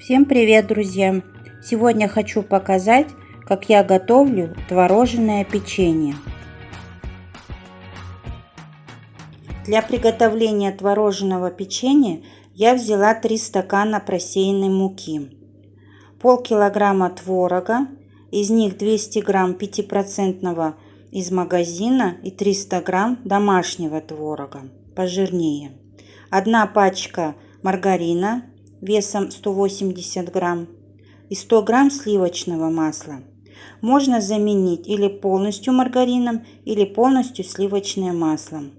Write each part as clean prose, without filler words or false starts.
Всем привет, друзья! Сегодня хочу показать, как я готовлю творожное печенье. Для приготовления творожного печенья я взяла 3 стакана просеянной муки, полкилограмма творога, из них 200 грамм 5% из магазина и 300 грамм домашнего творога, пожирнее, 1 пачка маргарина весом 180 грамм и 100 грамм сливочного масла. Можно заменить или полностью маргарином, или полностью сливочным маслом.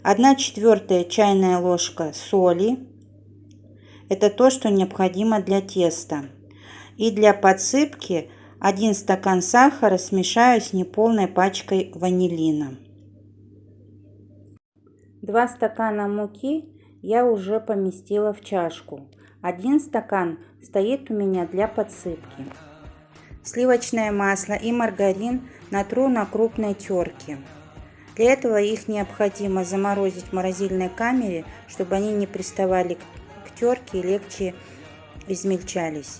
1/4 чайная ложка соли. Это то, что необходимо для теста. И для подсыпки 1 стакан сахара смешаю с неполной пачкой ванилина. 2 стакана муки я уже поместила в чашку. 1 стакан стоит у меня для подсыпки. Сливочное масло и маргарин натру на крупной терке. Для этого их необходимо заморозить в морозильной камере, чтобы они не приставали к терке и легче измельчались.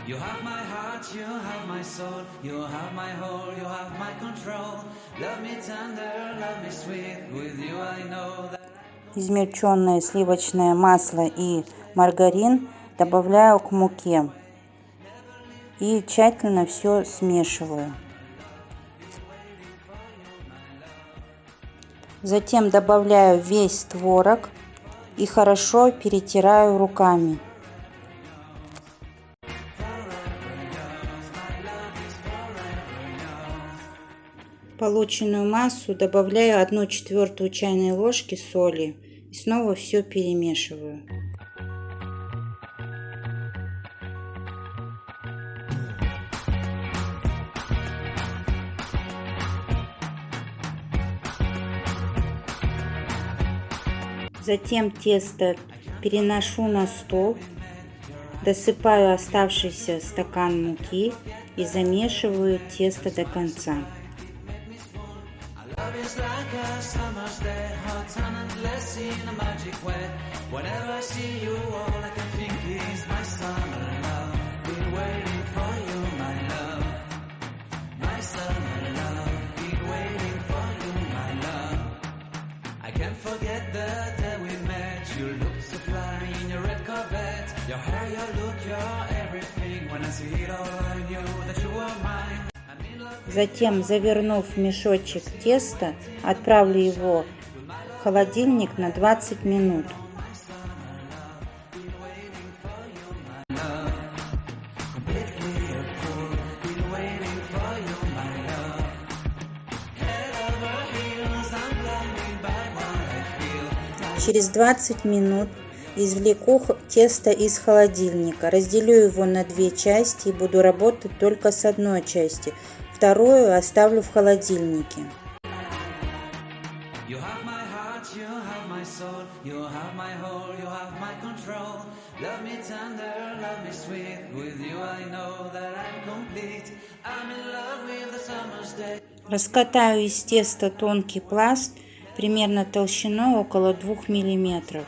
You have my heart, you have my soul, you have my whole, you have my control. Love me tender, love me sweet, with you I know that... Измельченное сливочное масло и маргарин добавляю к муке и тщательно все смешиваю. Затем добавляю весь творог и хорошо перетираю руками. Полученную массу добавляю 1/4 чайной ложки соли и снова все перемешиваю. Затем тесто переношу на стол, досыпаю оставшийся стакан муки и замешиваю тесто до конца. It's like a summer's day, hot and endless in a magic way. Whenever I see you, all I can think is my summer love. Been waiting for you, my love. My summer love. Been waiting for you, my love. I can't forget the day we met. You looked so fly in your red Corvette. Your hair, your look, your everything. When I see it all, I knew that you were mine. Затем, завернув в мешочек тесто, отправлю его в холодильник на 20 минут. Через 20 минут извлеку тесто из холодильника, разделю его на 2 части и буду работать только с одной части. Вторую оставлю в холодильнике. Раскатаю из теста тонкий пласт, примерно толщиной около 2 миллиметров.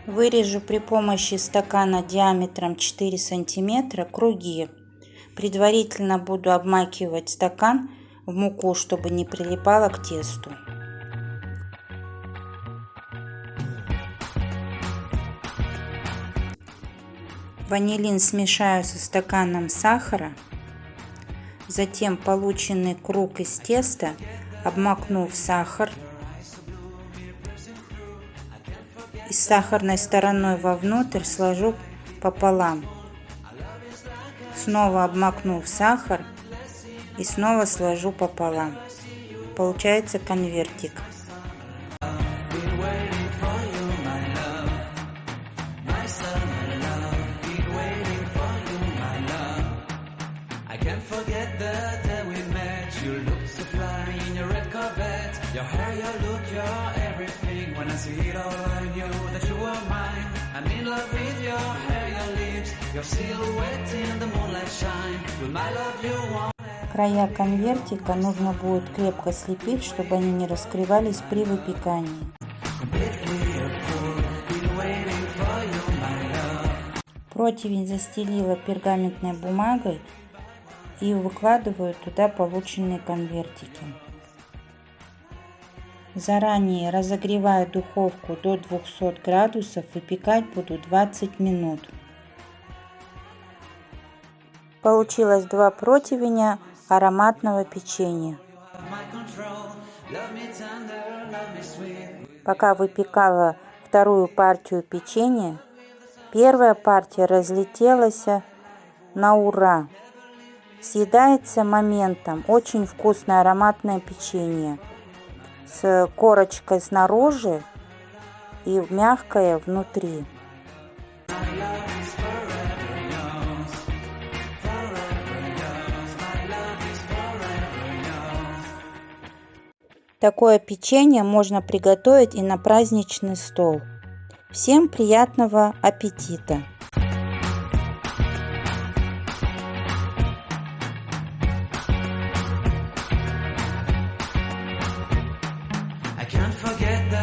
Вырежу при помощи стакана диаметром 4 сантиметра круги. Предварительно буду обмакивать стакан в муку, чтобы не прилипало к тесту. Ванилин смешаю со стаканом сахара. Затем полученный круг из теста обмакну в сахар и с сахарной стороной вовнутрь сложу пополам. Снова обмакну в сахар и снова сложу пополам. Получается конвертик. Your hair, your look, your everything. When I see it all, I knew that you were mine. I'm in love with your hair, your lips, your silhouette in the moonlight shine. With my love, you want. Края конвертика нужно будет крепко слепить, чтобы они не раскрывались при выпекании. Противень застелила пергаментной бумагой и выкладываю туда полученные конвертики. Заранее разогреваю духовку до 200 градусов, выпекать буду 20 минут. Получилось 2 противня ароматного печенья. Пока выпекала вторую партию печенья, первая партия разлетелась на ура. Съедается моментом. Очень вкусное ароматное печенье с корочкой снаружи и мягкое внутри. Такое печенье можно приготовить и на праздничный стол. Всем приятного аппетита!